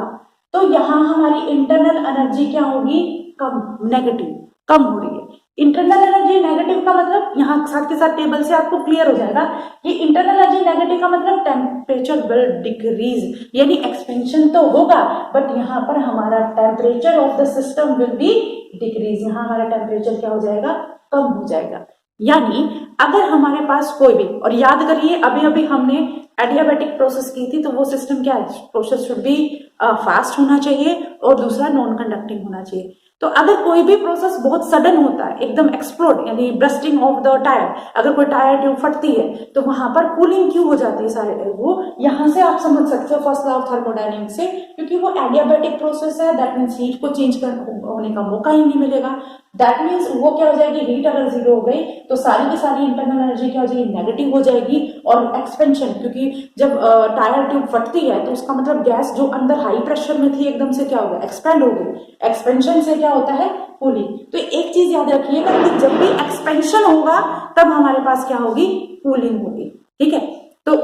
तो यहाँ हमारी इंटरनल एनर्जी क्या होगी, कम, नेगेटिव, कम हो रही है। इंटरनल एनर्जी नेगेटिव का मतलब यहाँ साथ के साथ टेबल से आपको क्लियर हो जाएगा कि इंटरनल एनर्जी नेगेटिव का मतलब टेम्परेचर विल डिक्रीज, यानी एक्सपेंशन तो होगा बट यहाँ पर हमारा temperature of the system will be decrease, यहाँ हमारा टेम्परेचर क्या हो जाएगा, कम हो जाएगा। यानी अगर हमारे पास कोई भी, और याद करिए अभी अभी हमने एडियाबैटिक प्रोसेस की थी तो वो सिस्टम क्या है, प्रोसेस शुड बी फास्ट होना चाहिए और दूसरा नॉन कंडक्टिंग होना चाहिए। तो अगर कोई भी प्रोसेस बहुत सडन होता है, एकदम एक्सप्लोड यानी ब्रस्टिंग ऑफ द टायर, अगर कोई टायर ट्यूब फटती है तो वहां पर कूलिंग क्यों हो जाती है सारे, वो यहां से आप समझ सकते हो फर्स्ट लॉ ऑफ थर्मोडायनेमिक्स से, क्योंकि वो एडियाबैटिक प्रोसेस है, दैट मीन्स हीट को चेंज होने का मौका ही नहीं मिलेगा। दैट मीन्स वो क्या हो जाएगी, हीट अगर 0 हो गई तो सारी की सारी इंटरनल एनर्जी क्या हो जाएगी, नेगेटिव हो जाएगी। और एक्सपेंशन, क्योंकि जब टायर ट्यूब फटती है तो उसका मतलब गैस जो अंदर हाई प्रेशर में थी एकदम से क्या होगा, एक्सपेंड हो गई, एक्सपेंशन से क्या होता है, कूलिंग। तो एक चीज याद रखिएगा कि जब भी एक्सपेंशन होगा तब हमारे पास क्या होगी, कूलिंग होगी, ठीक है। तो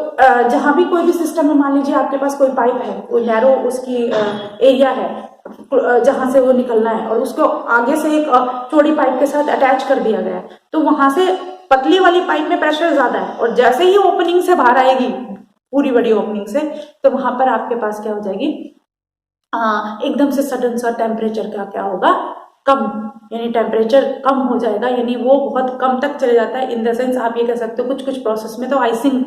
जहां भी कोई भी सिस्टम में मान लीजिए आपके पास कोई पाइप है, कोई नैरो उसकी एरिया है जहां से वो निकलना है और उसको आगे से एक चौड़ी पाइप के साथ अटैच कर दिया गया है, तो वहां से पतली वाली पाइप में प्रेशर ज्यादा है और जैसे ही ओपनिंग से बाहर आएगी, पूरी बड़ी ओपनिंग से, तो वहां पर आपके पास क्या हो जाएगी, एकदम से सडन सा टेम्परेचर क्या होगा, कम, यानी टेम्परेचर कम हो जाएगा, यानी वो बहुत कम तक चले जाता है। इन द सेंस आप ये कह सकते हो कुछ कुछ प्रोसेस में तो आइसिंग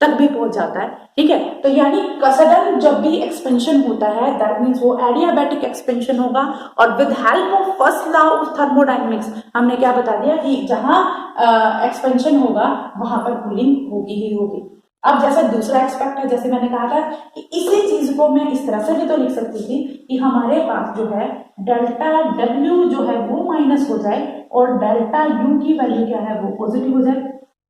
तक भी पहुंच जाता है, ठीक है। तो यानी सडन जब भी एक्सपेंशन होता है दैट मीन्स वो एडियाबैटिक एक्सपेंशन होगा, और with help of first law of thermodynamics हमने क्या बता दिया कि जहां एक्सपेंशन होगा वहां पर कूलिंग होगी ही होगी। अब जैसे दूसरा एक्सपेक्ट है, जैसे मैंने कहा था कि इसी चीज को मैं इस तरह से भी तो लिख सकती थी कि हमारे पास जो है डेल्टा डब्ल्यू जो है वो माइनस हो जाए और डेल्टा यू की वैल्यू क्या है वो पॉजिटिव हो जाए,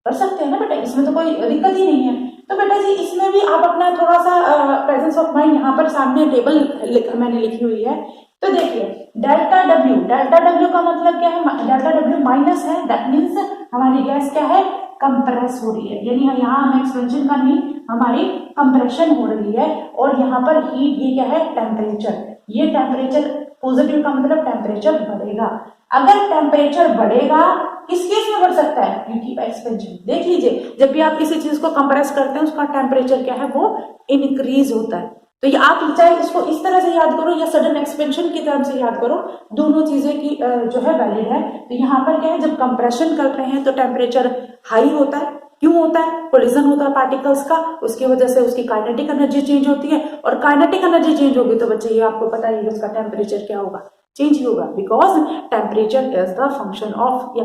कर सकते हैं ना बेटा, इसमें तो कोई दिक्कत ही नहीं है। तो बेटा जी इसमें भी आप अपना थोड़ा सा प्रेजेंस ऑफ माइंड, यहाँ पर सामने टेबल मैंने लिखी हुई है, तो देखिए डेल्टा डब्ल्यू का मतलब क्या है, डेल्टा डब्ल्यू माइनस है, दैट मीन्स हमारी गैस क्या है, कंप्रेस हो रही है, यानी यहाँ हमें एक्सपेंशन का नहीं, हमारी कंप्रेशन हो रही है। और यहाँ पर हीट, ये क्या है, टेम्परेचर, ये टेम्परेचर पॉजिटिव का मतलब टेम्परेचर बढ़ेगा। अगर टेम्परेचर बढ़ेगा किस केस में बढ़ सकता है, क्योंकि एक्सपेंशन, देख लीजिए जब भी आप किसी चीज को कंप्रेस करते हैं उसका टेम्परेचर क्या है, वो इंक्रीज होता है। तो ये आप चाहे इसको इस तरह से याद करो या सडन एक्सपेंशन की तरह से याद करो, दोनों चीजें की जो है वैलिड है। तो यहाँ पर क्या है, जब कंप्रेशन कर रहे हैं तो टेम्परेचर हाई होता है, क्यों होता है, कोलिजन होता है पार्टिकल्स का, उसकी वजह से उसकी काइनेटिक एनर्जी चेंज होती है, और काइनेटिक एनर्जी चेंज होगी तो बच्चे ये आपको पता ही है उसका टेम्परेचर क्या होगा, चेंज ही होगा, because temperature is the function of या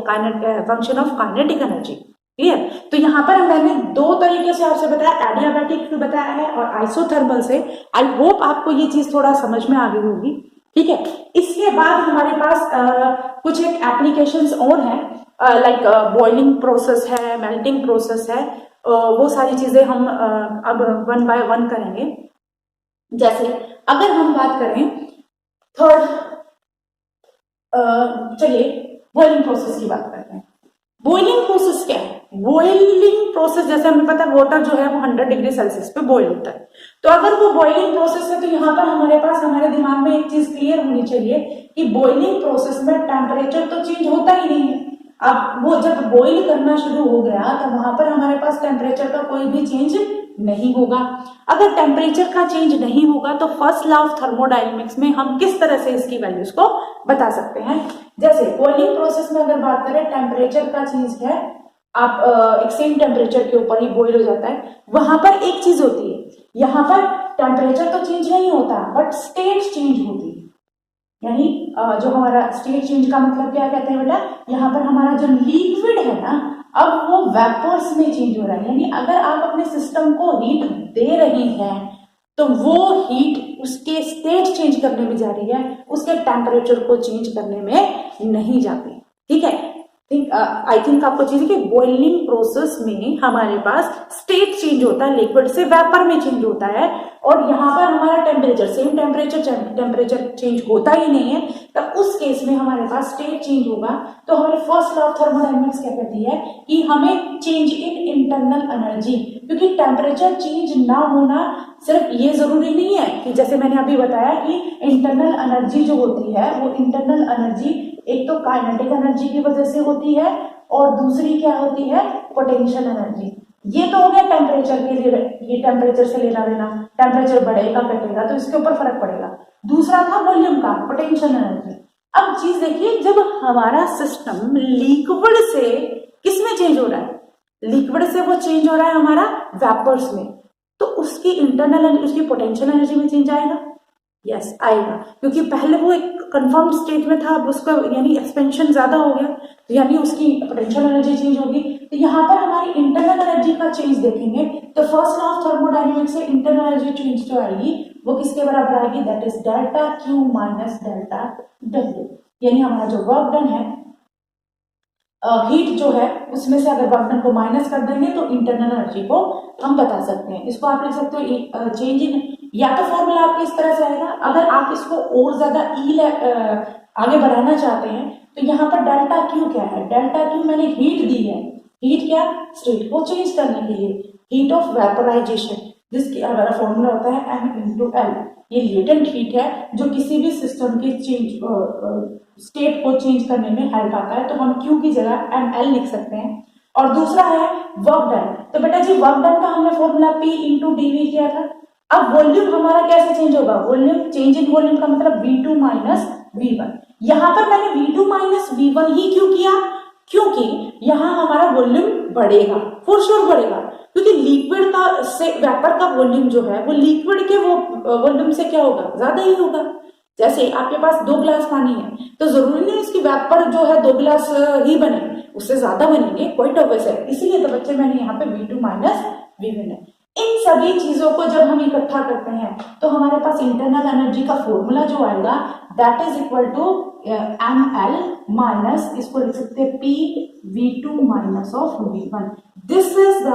function of kinetic energy. Clear. तो यहाँ पर मैंने दो तरीके से आपसे बताया, एडियाबैटिक बताया है और आइसोथर्मल से। आई होप आपको ये चीज थोड़ा समझ में आ गई होगी। ठीक है। इसके बाद हमारे पास कुछ एक एप्लीकेशंस और हैं, लाइक बॉइलिंग प्रोसेस है, मेल्टिंग प्रोसेस है, वो सारी चीजें हम अब वन बाय वन करेंगे। जैसे अगर हम बात करें थर्ड, चलिए बॉइलिंग प्रोसेस की बात करते हैं। बॉइलिंग प्रोसेस क्या है? बॉइलिंग प्रोसेस जैसे हमें पता है वाटर जो है वो 100 डिग्री सेल्सियस पे बॉइल होता है। तो अगर वो बॉइलिंग प्रोसेस है तो यहाँ पर हमारे पास हमारे दिमाग में एक चीज क्लियर होनी चाहिए कि बॉइलिंग प्रोसेस में टेम्परेचर तो चेंज होता ही नहीं है। अब वो जब बॉइल करना शुरू हो गया तो वहां पर हमारे पास टेम्परेचर का कोई भी चेंज नहीं होगा। अगर टेम्परेचर का चेंज नहीं होगा तो फर्स्ट लॉ ऑफ थर्मोडायनेमिक्स में हम किस तरह से इसकी वैल्यूज को बता सकते हैं? जैसे बॉइलिंग प्रोसेस में अगर बात करें, टेम्परेचर का चेंज है, आप एक सेम टेम्परेचर के ऊपर ही बॉइल हो जाता है। वहां पर एक चीज होती है, यहाँ पर टेम्परेचर तो चेंज नहीं होता बट स्टेट चेंज होती है। यानी जो हमारा स्टेट चेंज का मतलब क्या कहते हैं बेटा, यहाँ पर हमारा जो लिक्विड है ना, अब वो वेपर्स में चेंज हो रहा है। यानी अगर आप अपने सिस्टम को हीट दे रही हैं तो वो हीट उसके स्टेट चेंज करने में जा रही है, उसके टेम्परेचर को चेंज करने में नहीं जाती। ठीक है, आई थिंक आपको चीज कि बॉइलिंग प्रोसेस में हमारे पास स्टेट चेंज होता है, लिक्विड से वेपर में चेंज होता है, और यहाँ पर हमारा टेम्परेचर सेम टेम्परेचर चेंज होता ही नहीं है। तब उस केस में हमारे पास स्टेट चेंज होगा। तो हमारे फर्स्ट लॉ ऑफ थर्मोडायनेमिक्स क्या कहती है कि हमें चेंज इन इंटरनल एनर्जी, क्योंकि टेम्परेचर चेंज ना होना सिर्फ ये जरूरी नहीं है कि जैसे मैंने अभी बताया कि इंटरनल एनर्जी जो होती है वो इंटरनल एनर्जी एक तो काइनेटिक एनर्जी की वजह से होती है और दूसरी क्या होती है, पोटेंशियल एनर्जी। ये तो हो गया टेम्परेचर के लिए, ये टेम्परेचर से लेना देना, टेम्परेचर बढ़ेगा घटेगा तो इसके ऊपर फर्क पड़ेगा। दूसरा था वॉल्यूम का, पोटेंशियल एनर्जी। अब चीज देखिए, जब हमारा सिस्टम लिक्विड से किस में चेंज हो रहा है, लिक्विड से वो चेंज हो रहा है हमारा वेपर्स में, तो उसकी इंटरनल उसकी पोटेंशियल एनर्जी में चेंज आएगा। यस आएगा, क्योंकि पहले वो एक कंफर्म स्टेट में था, अब उसका यानी एक्सपेंशन ज्यादा हो गया, तो यानी उसकी पोटेंशियल एनर्जी चेंज होगी। तो यहाँ पर हमारी इंटरनल एनर्जी का चेंज देखेंगे तो फर्स्ट लॉ ऑफ थर्मोडायनेमिक्स से इंटरनल एनर्जी चेंज जो आएगी वो किसके बराबर आएगी, that is delta Q minus delta W. यानी हमारा जो वर्क डन है, हीट जो है उसमें से अगर वर्क डन को माइनस कर देंगे तो इंटरनल एनर्जी को हम बता सकते हैं। इसको आप लिख सकते हो चेंज इन, या तो फॉर्मूला आपके इस तरह से आएगा। अगर आप इसको और ज्यादा आगे बढ़ाना चाहते हैं तो यहाँ पर डेल्टा क्यू क्या है, डेल्टा क्यू मैंने हीट दी है, हीट क्या, स्टेट को चेंज करने के लिए, हीट ऑफ वेपोराइजेशन, जिसकी हमारा फॉर्मूला होता है M×L। ये लेटेंट हीट है जो किसी भी सिस्टम के चेंज स्टेट को चेंज करने में हेल्प आता है, तो हम Q की जगह ML लिख सकते हैं। और दूसरा है वर्क डन। तो बेटा जी वर्क डन का हमने फॉर्मूला P×dV किया था। अब वॉल्यूम हमारा कैसे चेंज होगा, वॉल्यूम चेंज इन वॉल्यूम का मतलब V2 माइनस V1। यहाँ पर मैंने V2 माइनस V1 ही क्यों किया, क्योंकि यहाँ हमारा वॉल्यूम बढ़ेगा, फॉर श्योर बढ़ेगा, क्योंकि लिक्विड का से वेपर का वॉल्यूम जो है वो लिक्विड के वो वॉल्यूम से क्या होगा, ज्यादा ही होगा। जैसे आपके पास 2 गिलास पानी है तो जरूरी नहीं इसकी वेपर जो है 2 गिलास ही बने, उससे ज्यादा बनेंगे, कोई टॉपिक है। इसीलिए तो बच्चे मैंने यहाँ पे V2 माइनस V1 है। इन सभी चीजों को जब हम इकट्ठा करते हैं तो हमारे पास इंटरनल एनर्जी का फॉर्मूला जो आएगा that is equal to ML minus, इसको लिख सकते हैं P V2 minus of V1। This is the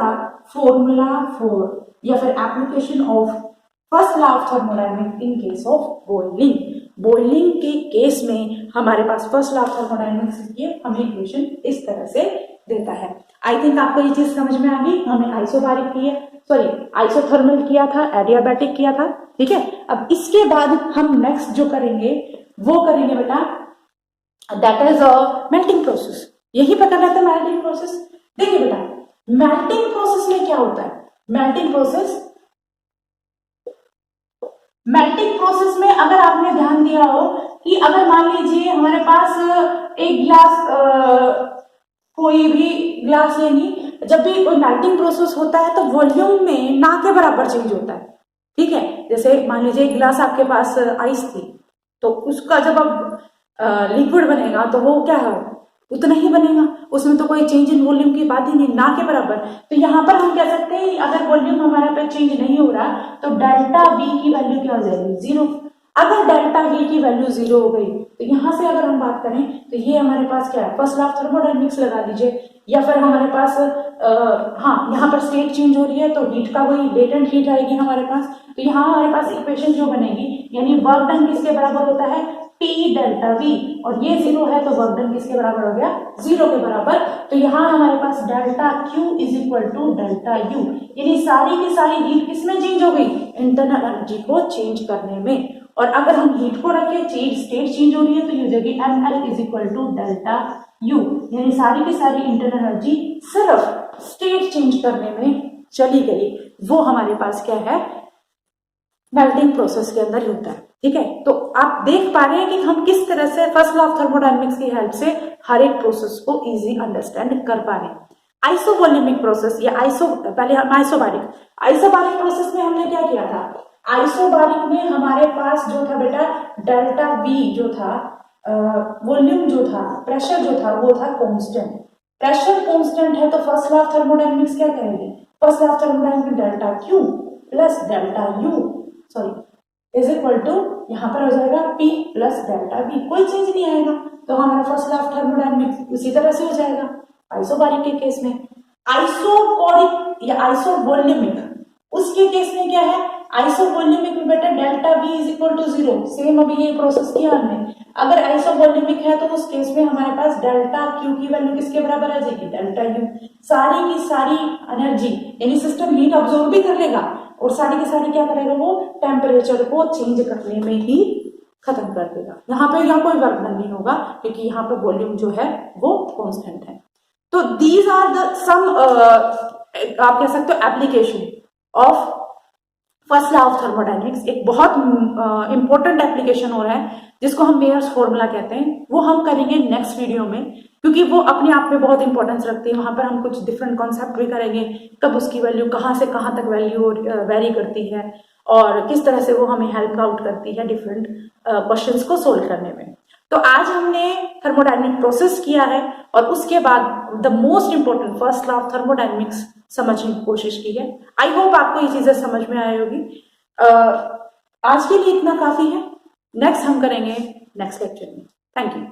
formula for या फिर application of first law of thermodynamics in case of boiling. Boiling के केस में हमारे पास फर्स्ट लॉ ऑफ थर्मोडायनेमिक्स की हमें इक्वेशन इस तरह से देता है। आई थिंक आपको ये चीज समझ में आ गई। हमने आइसोबारिक की है, सॉरी आइसोथर्मल किया था, एडियाबैटिक किया था, ठीक है। अब इसके बाद हम नेक्स्ट जो करेंगे वो करेंगे बेटा दैट इज मेल्टिंग प्रोसेस। यही पता रहता है मेल्टिंग प्रोसेस। देखिए बेटा मेल्टिंग प्रोसेस में क्या होता है, मेल्टिंग प्रोसेस में अगर आपने ध्यान दिया हो कि अगर मान लीजिए हमारे पास एक गिलास, कोई भी ग्लास लेनी, जब भी कोई मेल्टिंग प्रोसेस होता है तो वॉल्यूम में ना के बराबर चेंज होता है, ठीक है। जैसे मान लीजिए एक गिलास आपके पास आइस थी तो उसका जब अब लिक्विड बनेगा तो वो क्या है, उतना ही बनेगा, उसमें तो कोई चेंज इन वॉल्यूम की बात ही नहीं, ना के बराबर। तो यहाँ पर हम कह सकते हैं अगर वॉल्यूम हमारा पे चेंज नहीं हो रहा तो डेल्टा V की वैल्यू क्या हो जाएगी, 0। अगर डेल्टा वी की वैल्यू 0 हो गई तो यहां से अगर हम बात करें तो ये हमारे पास क्या है, फर्स्ट लॉ ऑफ थर्मोडायनेमिक्स लगा लीजिए, या फिर हमारे पास हाँ यहाँ पर स्टेट चेंज हो रही है तो हीट का वही लेटेंट हीट आएगी हमारे पास। तो यहाँ हमारे पास इक्वेशन जो बनेगी, यानी वर्क डन किसके बराबर होता है, P डेल्टा V, और ये 0 है तो वर्क डन किसके बराबर हो गया, 0 के बराबर। तो यहाँ हमारे पास delta Q is equal to delta U, यानी सारी की सारी हीट किसमें चेंज हो गई, इंटरनल एनर्जी को चेंज करने में। और अगर हम हीट को रखें, स्टेट चेंज हो रही है तो ये हो जाएगी ML is equal to delta U, यानी सारी की सारी इंटरनल एनर्जी सिर्फ स्टेट चेंज करने में चली गई। वो हमारे पास क्या है, मेल्टिंग प्रोसेस के अंदर होता है। ठीक है, तो आप देख पा रहे हैं कि हम किस तरह से फर्स्ट लॉ ऑफ थर्मोडायनेमिक्स की हेल्प से हर एक प्रोसेस को इजी अंडरस्टैंड कर पा रहे हैं। आइसोवोल्यूमिक प्रोसेस या पहले हम आइसोबारिक प्रोसेस में हमने क्या किया था, आइसोबारिक में हमारे पास जो था बेटा डेल्टा V जो था, वॉल्यूम जो था, प्रेशर जो था वो था कांस्टेंट। प्रेशर कांस्टेंट है तो फर्स्ट लॉ ऑफ थर्मोडायनेमिक्स क्या कहेगी, first law of thermodynamics delta Q plus delta U sorry is equal to, यहाँ पर हो जाएगा P प्लस डेल्टा V, कोई चेंज नहीं आएगा। तो हमारा फर्स्ट लॉ ऑफ थर्मोडायनेमिक्स उसी तरह से हो जाएगा आइसोबारिक के केस में। आइसोकोरिक या आइसोवोल्यूमिक उसके केस में क्या है, आइसोवोल्यूमिक में बेटा delta V is equal to 0, same अभी ये प्रोसेस किया हमने। अगर आइसोवोल्यूमिक है तो उस केस में हमारे पास डेल्टा Q की वैल्यू किसके बराबर आ जाएगी, डेल्टा U। सारी की सारी एनर्जी यानी सिस्टम हीट अब्सॉर्ब भी कर लेगा और सारी की सारी क्या करेगा, वो टेम्परेचर को चेंज करने में ही खत्म कर देगा। यहाँ पे यहाँ कोई वर्क नहीं होगा क्योंकि यहाँ पे वॉल्यूम जो है वो कांस्टेंट है। तो दीज आर द सम आप कह सकते हो application of first law of thermodynamics. एक बहुत इंपॉर्टेंट एप्लीकेशन हो रहा है जिसको हम मेयर्स फॉर्मूला कहते हैं, वो हम करेंगे नेक्स्ट वीडियो में क्योंकि वो अपने आप में बहुत इंपॉर्टेंस रखती है। वहां पर हम कुछ डिफरेंट कॉन्सेप्ट भी करेंगे, कब उसकी वैल्यू कहाँ से कहाँ तक वैल्यू वेरी करती है और किस तरह से वो हमें हेल्प आउट करती है डिफरेंट क्वेश्चंस को सोल्व करने में। तो आज हमने थर्मोडायनेमिक प्रोसेस किया है और उसके बाद the most important first law of thermodynamics समझने की कोशिश की है। आई होप आपको ये चीजें समझ में आई होगी। आज के लिए इतना काफी है, नेक्स्ट हम करेंगे नेक्स्ट लेक्चर में। Thank you.